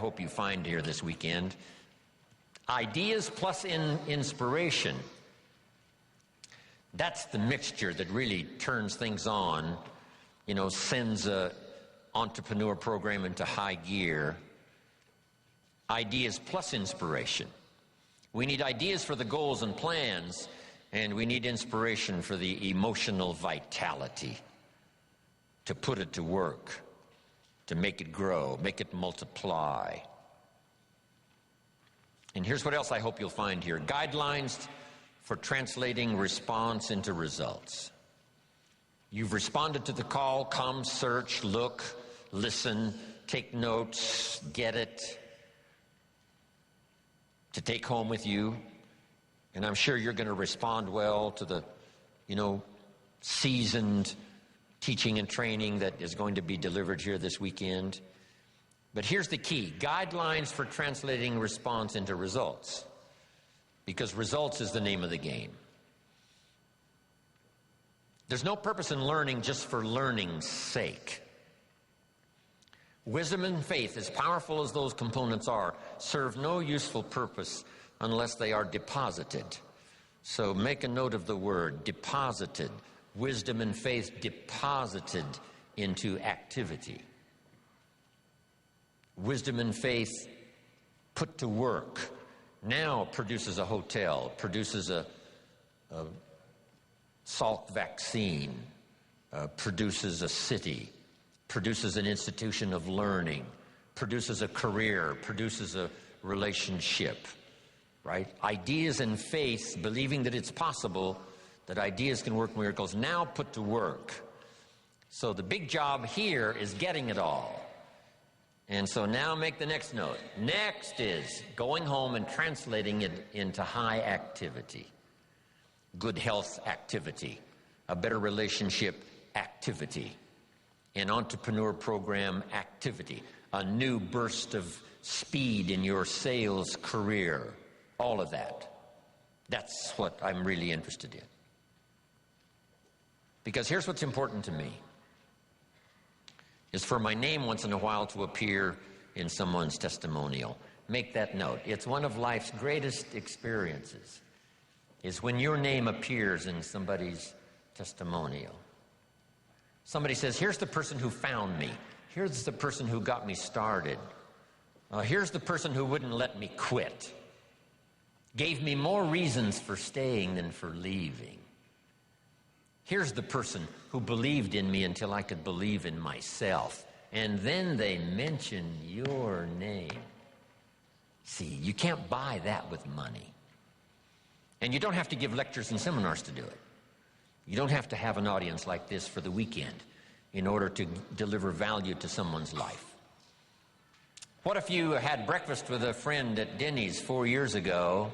hope you find here this weekend. Ideas plus inspiration. That's the mixture that really turns things on, sends an entrepreneur program into high gear. Ideas plus inspiration. We need ideas for the goals and plans, and we need inspiration for the emotional vitality to put it to work, to make it grow, make it multiply. And here's what else I hope you'll find here. Guidelines for translating response into results. You've responded to the call. Come, search, look, listen, take notes, get it, to take home with you. And I'm sure you're going to respond well to the, seasoned teaching and training that is going to be delivered here this weekend. But here's the key. Guidelines for translating response into results. Because results is the name of the game. There's no purpose in learning just for learning's sake. Wisdom and faith, as powerful as those components are, serve no useful purpose unless they are deposited. So make a note of the word, deposited. Wisdom and faith deposited into activity. Wisdom and faith put to work now produces a hotel, produces a Salk vaccine, produces a city, produces an institution of learning, produces a career, produces a relationship, right? Ideas and faith, believing that it's possible, that ideas can work miracles, now put to work. So the big job here is getting it all. And so now make the next note. Next is going home and translating it into high activity. Good health activity, a better relationship activity, an entrepreneur program activity, a new burst of speed in your sales career, all of that. That's what I'm really interested in. Because here's what's important to me, is for my name once in a while to appear in someone's testimonial. Make that note. It's one of life's greatest experiences, is when your name appears in somebody's testimonial. Somebody says, here's the person who found me. Here's the person who got me started. Here's the person who wouldn't let me quit. Gave me more reasons for staying than for leaving. Here's the person who believed in me until I could believe in myself. And then they mention your name. See, you can't buy that with money. And you don't have to give lectures and seminars to do it. You don't have to have an audience like this for the weekend in order to deliver value to someone's life. What if you had breakfast with a friend at Denny's 4 years ago,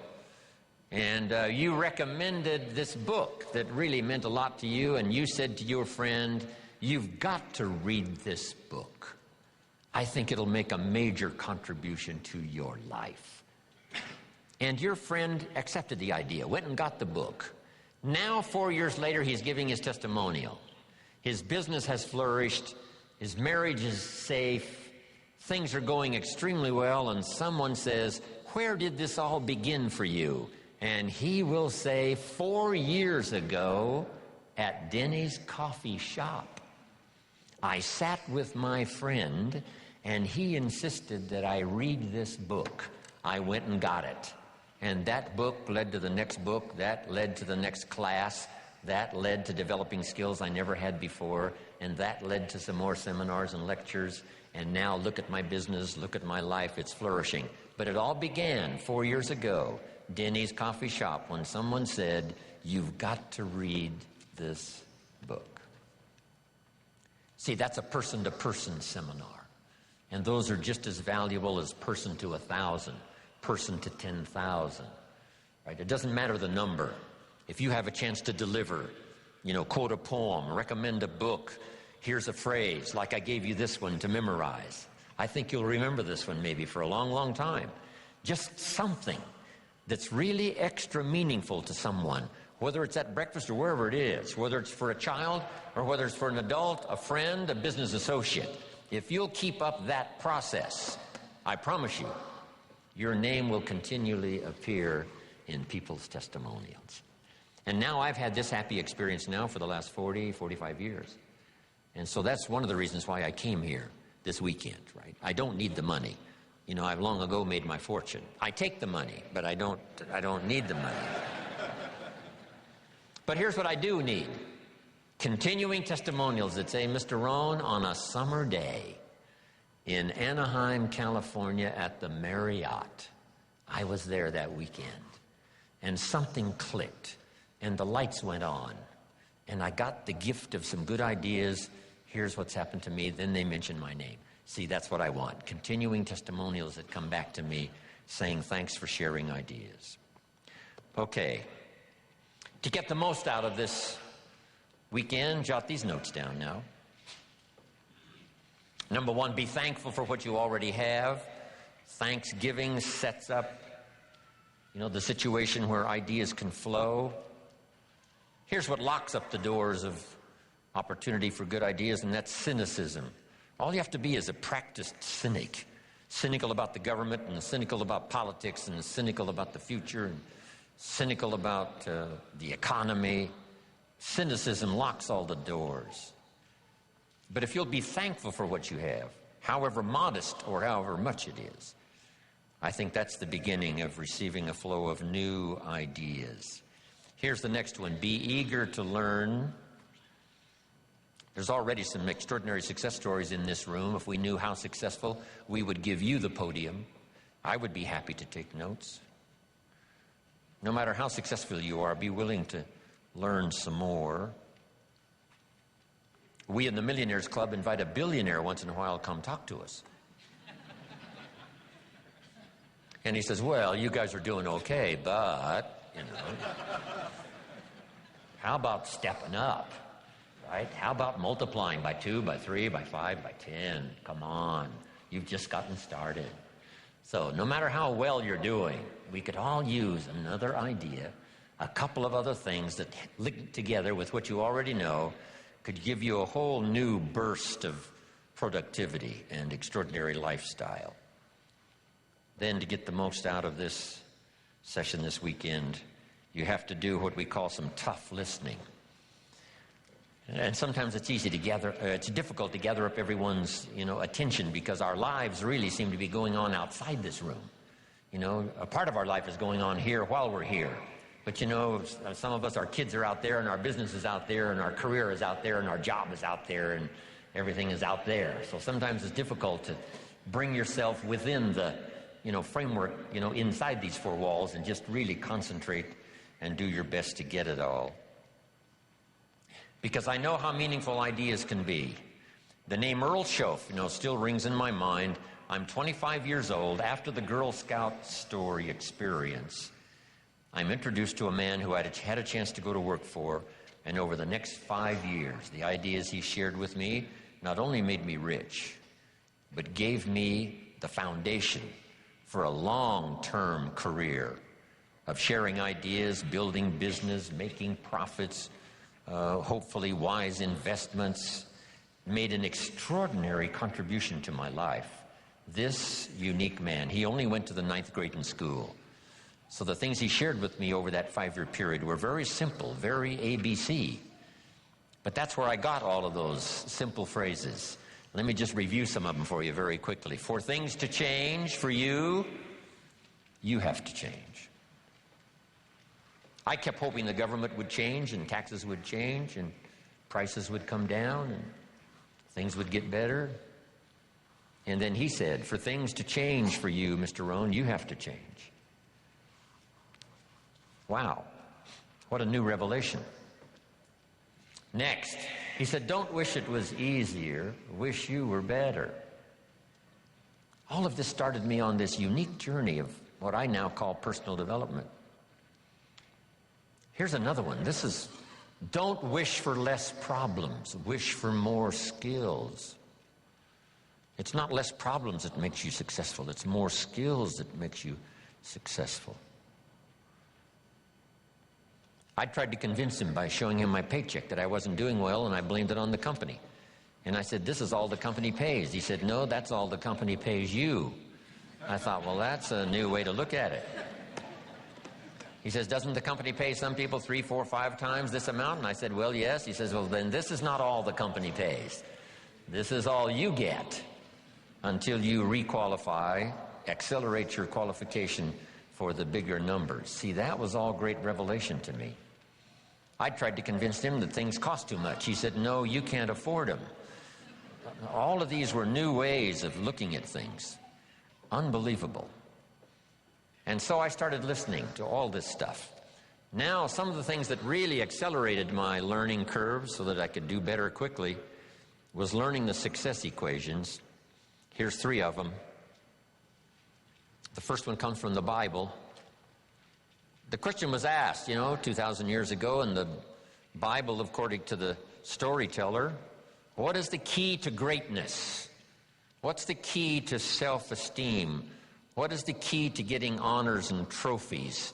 and you recommended this book that really meant a lot to you, and you said to your friend, you've got to read this book. I think it'll make a major contribution to your life. And your friend accepted the idea, went and got the book. Now, 4 years later, he's giving his testimonial. His business has flourished. His marriage is safe. Things are going extremely well, and someone says, where did this all begin for you? And he will say, 4 years ago at Denny's coffee shop. I sat with my friend, and he insisted that I read this book. I went and got it. And that book led to the next book. That led to the next class. That led to developing skills I never had before. And that led to some more seminars and lectures. And now look at my business, look at my life, it's flourishing. But it all began 4 years ago, Denny's coffee shop, when someone said, you've got to read this book. See, that's a person-to-person seminar. And those are just as valuable as person to 1,000, person to 10,000. Right? It doesn't matter the number. If you have a chance to deliver, quote a poem, recommend a book, here's a phrase, like I gave you this one to memorize. I think you'll remember this one maybe for a long, long time. Just something that's really extra meaningful to someone, whether it's at breakfast or wherever it is, whether it's for a child or whether it's for an adult, a friend, a business associate. If you'll keep up that process, I promise you, your name will continually appear in people's testimonials. And now I've had this happy experience now for the last 40, 45 years. And so that's one of the reasons why I came here this weekend, right? I don't need the money. You know, I've long ago made my fortune. I take the money, but I don't need the money. But here's what I do need. Continuing testimonials that say, Mr. Rohn, on a summer day in Anaheim, California at the Marriott, I was there that weekend, and something clicked, and the lights went on, and I got the gift of some good ideas. Here's what's happened to me. Then they mention my name. See, that's what I want. Continuing testimonials that come back to me saying, thanks for sharing ideas. Okay. To get the most out of this weekend, jot these notes down now. Number one, be thankful for what you already have. Thanksgiving sets up, the situation where ideas can flow. Here's what locks up the doors of opportunity for good ideas, and that's cynicism. All you have to be is a practiced cynic. Cynical about the government, and cynical about politics, and cynical about the future, and cynical about the economy. Cynicism locks all the doors. But if you'll be thankful for what you have, however modest or however much it is, I think that's the beginning of receiving a flow of new ideas. Here's the next one. Be eager to learn. There's already some extraordinary success stories in this room. If we knew how successful, we would give you the podium. I would be happy to take notes. No matter how successful you are, be willing to learn some more. We in the Millionaires Club invite a billionaire once in a while to come talk to us. And he says, well, you guys are doing okay, but, how about stepping up, right? How about multiplying by 2, by 3, by 5, by 10? Come on, you've just gotten started. So no matter how well you're doing, we could all use another idea, a couple of other things that linked together with what you already know could give you a whole new burst of productivity and extraordinary lifestyle. Then to get the most out of this session this weekend, you have to do what we call some tough listening. And sometimes it's difficult to gather up everyone's, attention because our lives really seem to be going on outside this room. A part of our life is going on here while we're here. But some of us, our kids are out there, and our business is out there, and our career is out there, and our job is out there, and everything is out there. So sometimes it's difficult to bring yourself within the, framework, inside these four walls and just really concentrate and do your best to get it all. Because I know how meaningful ideas can be. The name Earl Schoaf, still rings in my mind. I'm 25 years old. After the Girl Scout story experience, I'm introduced to a man who I had a chance to go to work for, and over the next 5 years, the ideas he shared with me not only made me rich, but gave me the foundation for a long-term career of sharing ideas, building business, making profits, hopefully wise investments, made an extraordinary contribution to my life. This unique man, he only went to the 9th grade in school. So the things he shared with me over that 5-year period were very simple, very ABC. But that's where I got all of those simple phrases. Let me just review some of them for you very quickly. For things to change for you, you have to change. I kept hoping the government would change and taxes would change and prices would come down and things would get better. And then he said, for things to change for you, Mr. Rohn, you have to change. Wow, what a new revelation. Next, he said, don't wish it was easier, wish you were better. All of this started me on this unique journey of what I now call personal development. Here's another one. This is, don't wish for less problems, wish for more skills. It's not less problems that makes you successful, it's more skills that makes you successful. I tried to convince him by showing him my paycheck that I wasn't doing well, and I blamed it on the company. And I said, this is all the company pays. He said, no, that's all the company pays you. I thought, well, that's a new way to look at it. He says, doesn't the company pay some people 3, 4, 5 times this amount? And I said, well, yes. He says, well, then this is not all the company pays. This is all you get until you requalify, accelerate your qualification for the bigger numbers. See, that was all great revelation to me. I tried to convince him that things cost too much. He said, no, you can't afford them. All of these were new ways of looking at things. Unbelievable. And so I started listening to all this stuff. Now, some of the things that really accelerated my learning curve so that I could do better quickly was learning the success equations. Here's 3 of them. The first one comes from the Bible. The question was asked, 2,000 years ago in the Bible, according to the storyteller, what is the key to greatness? What's the key to self-esteem? What is the key to getting honors and trophies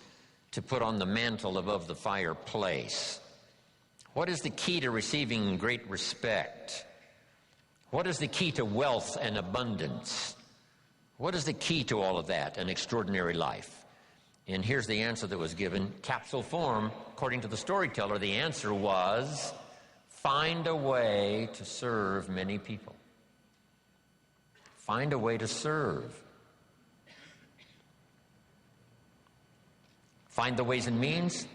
to put on the mantle above the fireplace? What is the key to receiving great respect? What is the key to wealth and abundance? What is the key to all of that, an extraordinary life? And here's the answer that was given, capsule form. According to the storyteller, the answer was, find a way to serve many people. Find a way to serve. Find the ways and means.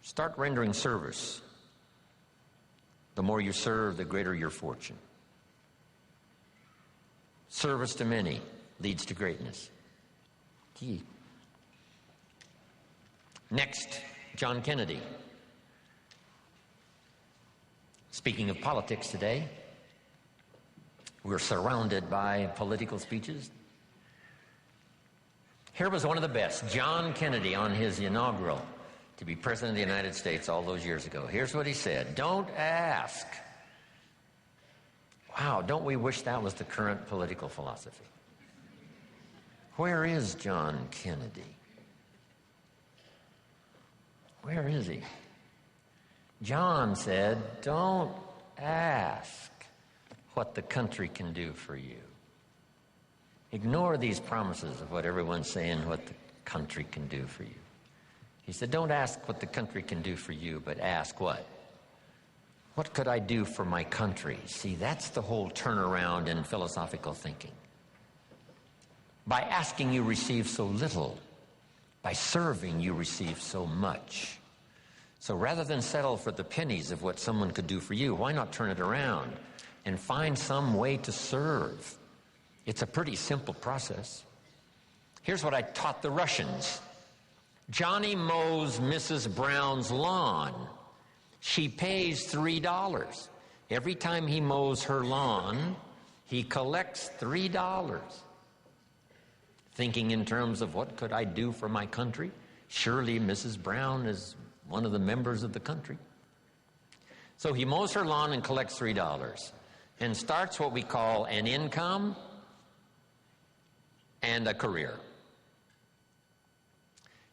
Start rendering service. The more you serve, the greater your fortune. Service to many leads to greatness. Key. Next, John Kennedy. Speaking of politics today, we're surrounded by political speeches. Here was one of the best, John Kennedy, on his inaugural to be President of the United States all those years ago. Here's what he said, don't ask. Wow, don't we wish that was the current political philosophy? Where is John Kennedy? Where is he? John said, don't ask what the country can do for you. Ignore these promises of what everyone's saying, what the country can do for you. He said, don't ask what the country can do for you, but ask what? What could I do for my country? See, that's the whole turnaround in philosophical thinking. By asking, you receive so little. By serving, you receive so much. So rather than settle for the pennies of what someone could do for you, why not turn it around and find some way to serve? It's a pretty simple process. Here's what I taught the Russians. Johnny mows Mrs. Brown's lawn. She pays $3. Every time he mows her lawn, he collects $3. Thinking in terms of what could I do for my country? Surely Mrs. Brown is one of the members of the country. So he mows her lawn and collects $3 and starts what we call an income and a career.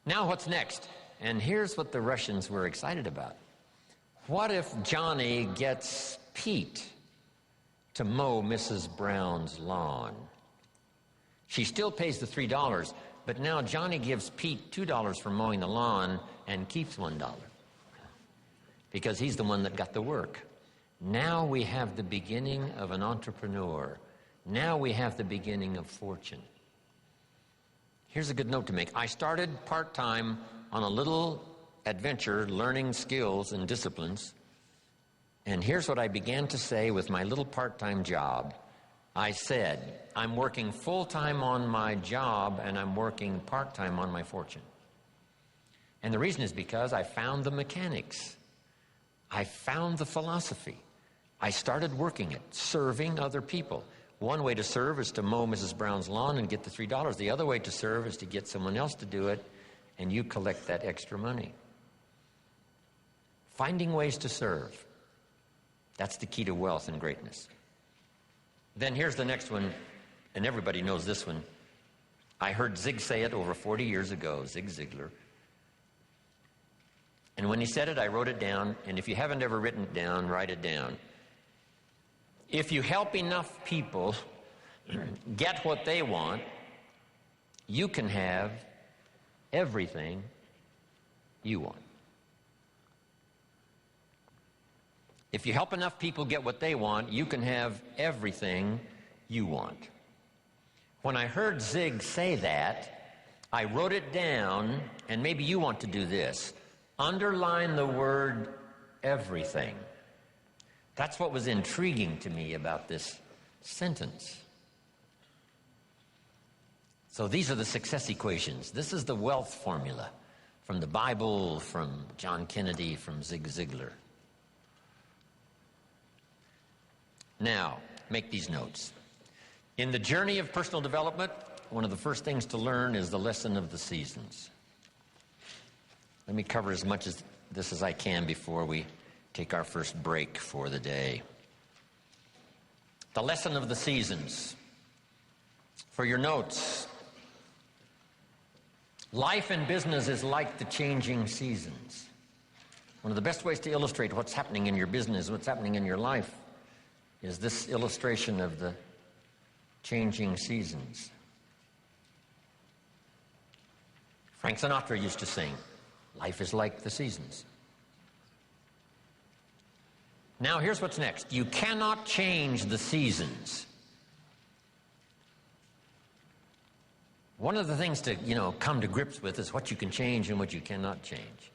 Now what's next? And here's what the Russians were excited about. What if Johnny gets Pete to mow Mrs. Brown's lawn? She still pays the $3, but now Johnny gives Pete $2 for mowing the lawn and keeps $1 because he's the one that got the work. Now we have the beginning of an entrepreneur. Now we have the beginning of fortune. Here's a good note to make. I started part-time on a little adventure learning skills and disciplines, and here's what I began to say with my little part-time job. I said, I'm working full-time on my job and I'm working part-time on my fortune. And the reason is because I found the mechanics. I found the philosophy. I started working it, serving other people. One way to serve is to mow Mrs. Brown's lawn and get the $3. The other way to serve is to get someone else to do it, and you collect that extra money. Finding ways to serve. That's the key to wealth and greatness. Then here's the next one, and everybody knows this one. I heard Zig say it over 40 years ago, Zig Ziglar. And when he said it, I wrote it down, and if you haven't ever written it down, write it down. If you help enough people get what they want, you can have everything you want. If you help enough people get what they want, you can have everything you want. When I heard Zig say that, I wrote it down, and maybe you want to do this. Underline the word everything. That's what was intriguing to me about this sentence. So these are the success equations. This is the wealth formula from the Bible, from John Kennedy, from Zig Ziglar. Now, make these notes. In the journey of personal development, one of the first things to learn is the lesson of the seasons. Let me cover as much of this as I can before we take our first break for the day. The lesson of the seasons. For your notes, life and business is like the changing seasons. One of the best ways to illustrate what's happening in your business, what's happening in your life, is this illustration of the changing seasons. Frank Sinatra used to sing, "Life is like the seasons." Now, here's what's next. You cannot change the seasons. One of the things to, come to grips with is what you can change and what you cannot change.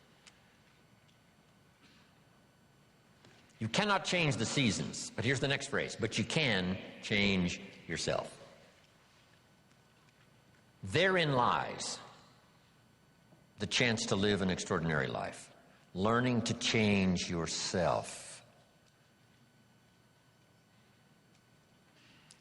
You cannot change the seasons, but here's the next phrase, but you can change yourself. Therein lies the chance to live an extraordinary life, learning to change yourself.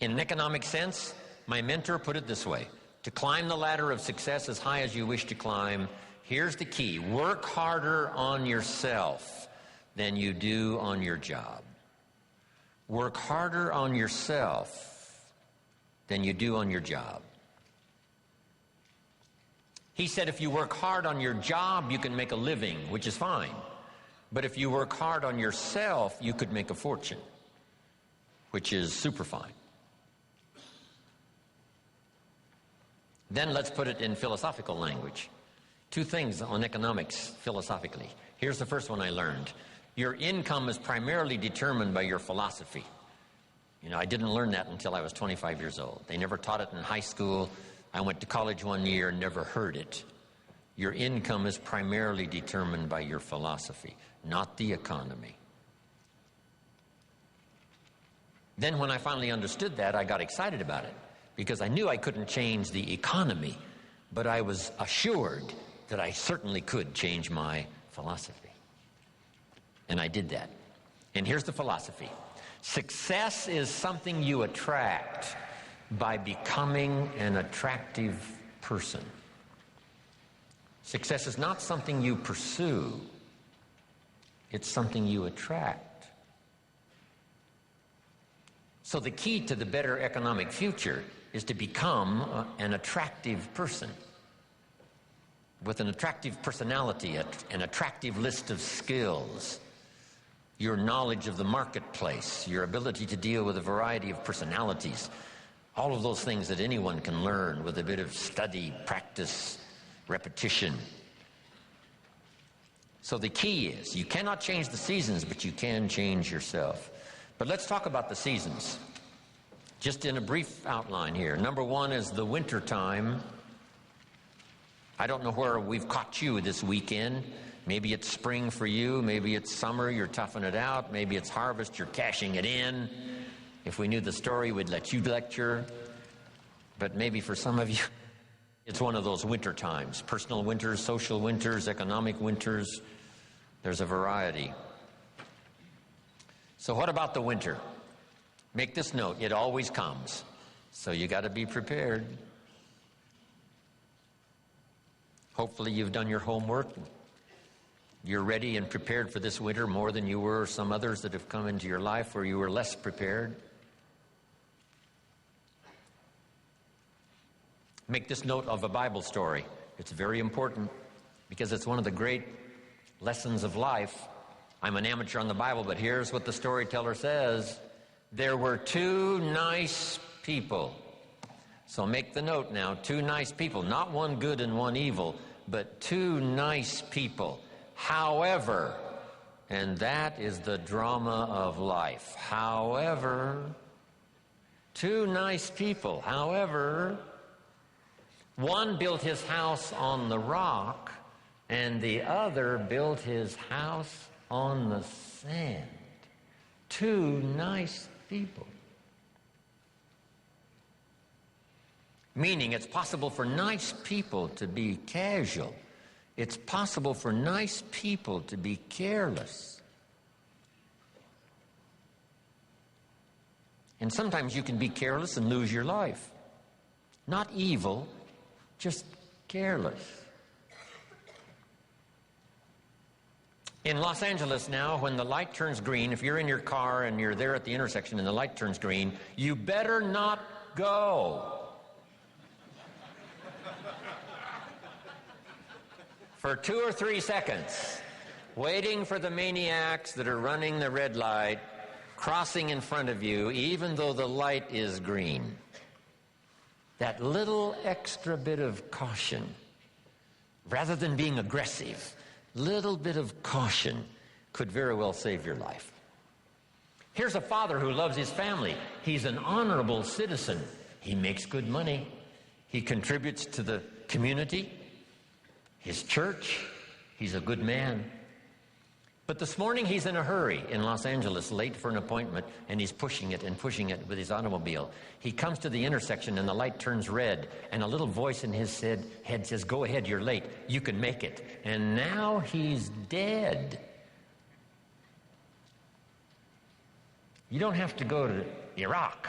In an economic sense, my mentor put it this way: to climb the ladder of success as high as you wish to climb, here's the key: work harder on yourself than you do on your job. Work harder on yourself than you do on your job. He said if you work hard on your job, you can make a living, which is fine. But if you work hard on yourself, you could make a fortune, which is super fine. Then let's put it in philosophical language. Two things on economics philosophically. Here's the first one I learned. Your income is primarily determined by your philosophy. I didn't learn that until I was 25 years old. They never taught it in high school. I went to college one year and never heard it. Your income is primarily determined by your philosophy, not the economy. Then when I finally understood that, I got excited about it because I knew I couldn't change the economy, but I was assured that I certainly could change my philosophy. And I did that. And here's the philosophy. Success is something you attract by becoming an attractive person. Success is not something you pursue. It's something you attract. So the key to the better economic future is to become an attractive person with an attractive personality, an attractive list of skills, your knowledge of the marketplace, your ability to deal with a variety of personalities, all of those things that anyone can learn with a bit of study, practice, repetition. So the key is, you cannot change the seasons, but you can change yourself. But let's talk about the seasons, just in a brief outline here. Number one is the winter time. I don't know where we've caught you this weekend. Maybe it's spring for you. Maybe it's summer, you're toughing it out. Maybe it's harvest, you're cashing it in. If we knew the story, we'd let you lecture. But maybe for some of you, it's one of those winter times. Personal winters, social winters, economic winters. There's a variety. So what about the winter? Make this note, it always comes. So you got to be prepared. Hopefully you've done your homework. You're ready and prepared for this winter more than you were some others that have come into your life where you were less prepared. Make this note of a Bible story. It's very important because it's one of the great lessons of life. I'm an amateur on the Bible, but here's what the storyteller says. There were two nice people So make the note now, 2 nice people, not one good and one evil, but 2 nice people. However, and that is the drama of life. However, 2 nice people. However, one built his house on the rock, and the other built his house on the sand. 2 nice people. Meaning it's possible for nice people to be casual. It's possible for nice people to be careless. And sometimes you can be careless and lose your life. Not evil, just careless. In Los Angeles now, when the light turns green, if you're in your car and you're there at the intersection and the light turns green, you better not go. For 2 or 3 seconds, waiting for the maniacs that are running the red light, crossing in front of you, even though the light is green. That little extra bit of caution, rather than being aggressive, little bit of caution could very well save your life. Here's a father who loves his family. He's an honorable citizen. He makes good money. He contributes to the community, his church. He's a good man. But this morning he's in a hurry in Los Angeles, late for an appointment, and he's pushing it with his automobile. He comes to the intersection and the light turns red, and a little voice in his head says, "Go ahead, you're late. You can make it." And now he's dead. You don't have to go to Iraq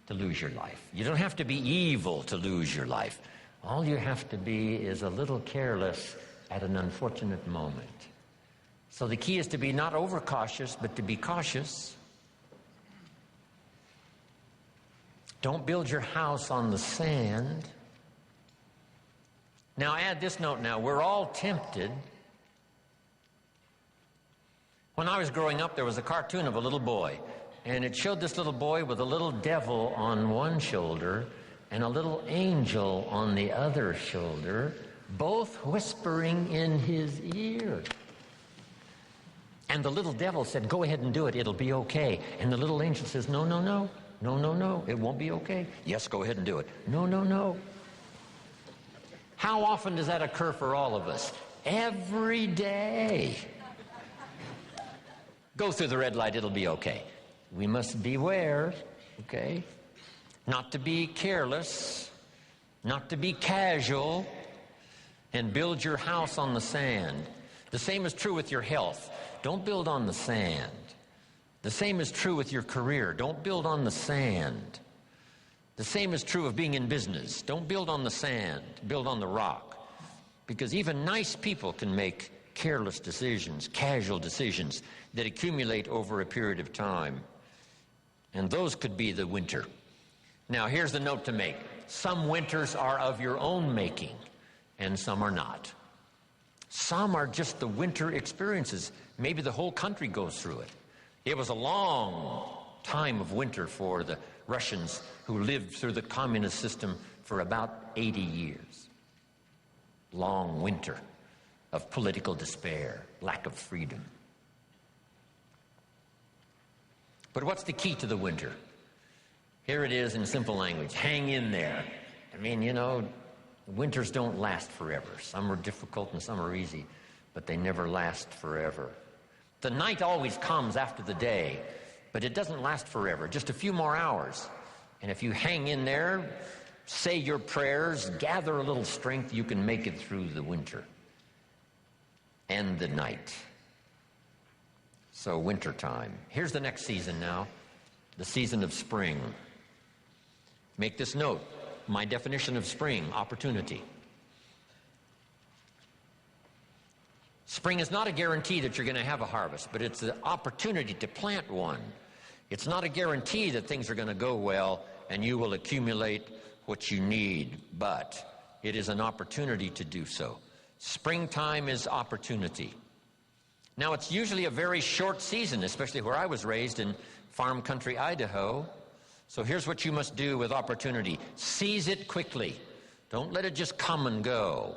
to lose your life. You don't have to be evil to lose your life. All you have to be is a little careless at an unfortunate moment. So the key is to be not overcautious, but to be cautious. Don't build your house on the sand. Now add this note now. We're all tempted. When I was growing up, there was a cartoon of a little boy, and it showed this little boy with a little devil on one shoulder and a little angel on the other shoulder, both whispering in his ear. And the little devil said, "Go ahead and do it, it'll be okay." And the little angel says, "No, no, no, no, no, no, it won't be okay." "Yes, go ahead and do it." "No, no, no." How often does that occur for all of us? Every day. Go through the red light, it'll be okay. We must beware, okay? Not to be careless, not to be casual, and build your house on the sand. The same is true with your health. Don't build on the sand. The same is true with your career. Don't build on the sand. The same is true of being in business. Don't build on the sand. Build on the rock. Because even nice people can make careless decisions, casual decisions that accumulate over a period of time. And those could be the winter. Now, here's the note to make. Some winters are of your own making, and some are not. Some are just the winter experiences. Maybe the whole country goes through it. It was a long time of winter for the Russians who lived through the communist system for about 80 years. Long winter of political despair, lack of freedom. But what's the key to the winter? Here it is in simple language. Hang in there. I mean, winters don't last forever. Some are difficult and some are easy, but they never last forever. The night always comes after the day, but it doesn't last forever, just a few more hours. And if you hang in there, say your prayers, gather a little strength, you can make it through the winter and the night. So winter time. Here's the next season now, the season of spring. Make this note. My definition of spring: opportunity. Spring is not a guarantee that you're going to have a harvest, but it's the opportunity to plant one. It's not a guarantee that things are going to go well and you will accumulate what you need, but it is an opportunity to do so. Springtime is opportunity. Now, it's usually a very short season, especially where I was raised in farm country Idaho. So here's what you must do with opportunity. Seize it quickly. Don't let it just come and go.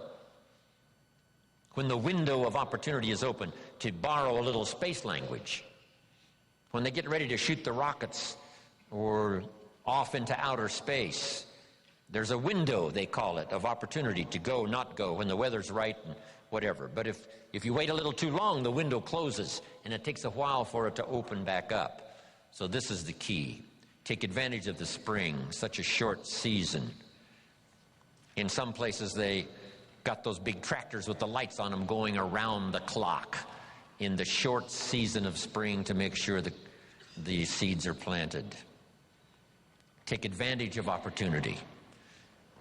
When the window of opportunity is open, to borrow a little space language, when they get ready to shoot the rockets or off into outer space, there's a window, they call it, of opportunity to go, not go, when the weather's right and whatever. But if you wait a little too long, the window closes, and it takes a while for it to open back up. So this is the key. Take advantage of the spring, such a short season. In some places, they got those big tractors with the lights on them going around the clock in the short season of spring to make sure that the seeds are planted. Take advantage of opportunity.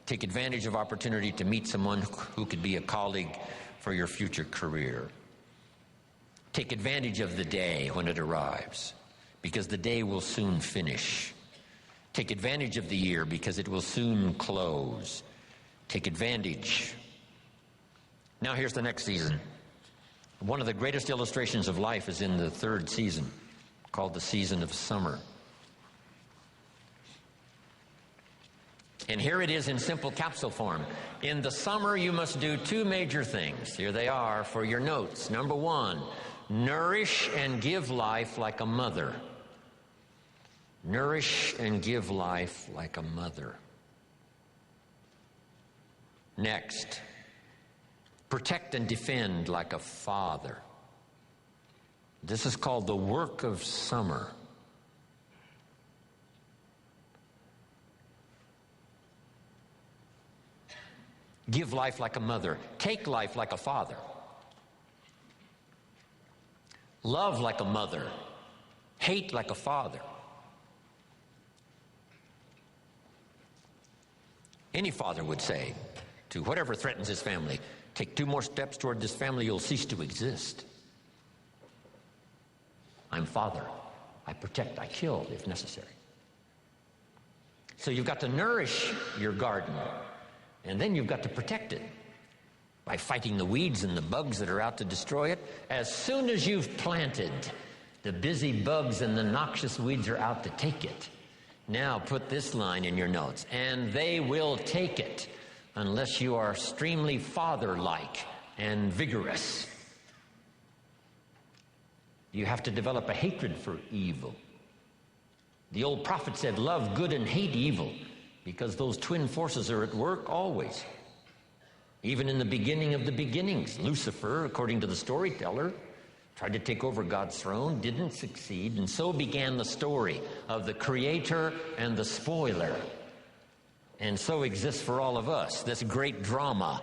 Take advantage of opportunity to meet someone who could be a colleague for your future career. Take advantage of the day when it arrives, because the day will soon finish. Take advantage of the year, because it will soon close. Take advantage. Now here's the next season. One of the greatest illustrations of life is in the third season, called the season of summer. And here it is in simple capsule form. In the summer, you must do two major things. Here they are for your notes. Number one, nourish and give life like a mother. Nourish and give life like a mother. Next, protect and defend like a father. This is called the work of summer. Give life like a mother. Take life like a father. Love like a mother. Hate like a father. Any father would say to whatever threatens his family, take 2 more steps toward this family, you'll cease to exist. I'm father. I protect, I kill if necessary. So you've got to nourish your garden, and then you've got to protect it by fighting the weeds and the bugs that are out to destroy it. As soon as you've planted, the busy bugs and the noxious weeds are out to take it. Now put this line in your notes, and they will take it unless you are extremely father-like and vigorous. You have to develop a hatred for evil. The old prophet said, love good and hate evil, because those twin forces are at work always. Even in the beginning of the beginnings, Lucifer, according to the storyteller, tried to take over God's throne, didn't succeed, and so began the story of the creator and the spoiler. And so exists for all of us this great drama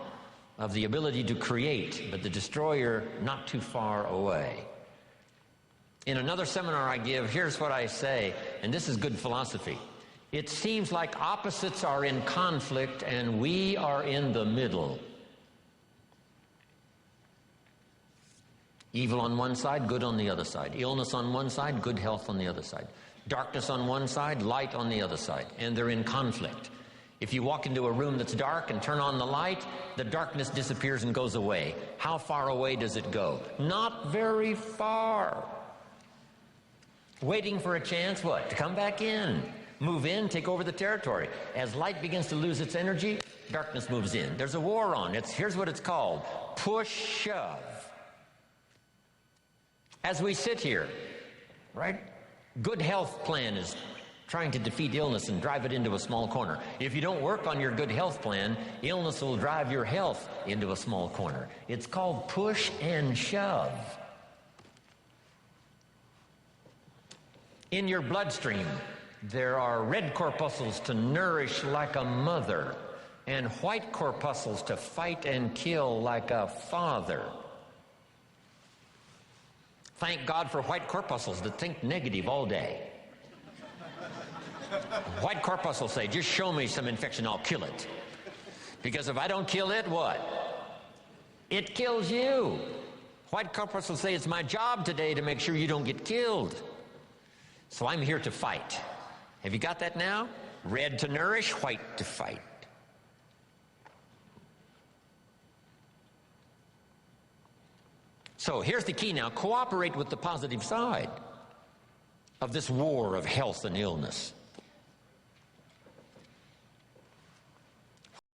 of the ability to create, but the destroyer not too far away. In another seminar I give, here's what I say, and this is good philosophy. It seems like opposites are in conflict and we are in the middle. Evil on one side, good on the other side. Illness on one side, good health on the other side. Darkness on one side, light on the other side. And they're in conflict. If you walk into a room that's dark and turn on the light, the darkness disappears and goes away. How far away does it go? Not very far. Waiting for a chance, what? To come back in. Move in, take over the territory. As light begins to lose its energy, darkness moves in. There's a war on. Here's what it's called. Push, shove. As we sit here, right? Good health plan is trying to defeat illness and drive it into a small corner. If you don't work on your good health plan, illness will drive your health into a small corner. It's called push and shove. In your bloodstream, there are red corpuscles to nourish like a mother and white corpuscles to fight and kill like a father. Thank God for white corpuscles that think negative all day. White corpuscles say, just show me some infection, I'll kill it. Because if I don't kill it, what? It kills you. White corpuscles say, it's my job today to make sure you don't get killed. So I'm here to fight. Have you got that now? Red to nourish, white to fight. So here's the key now. Cooperate with the positive side of this war of health and illness.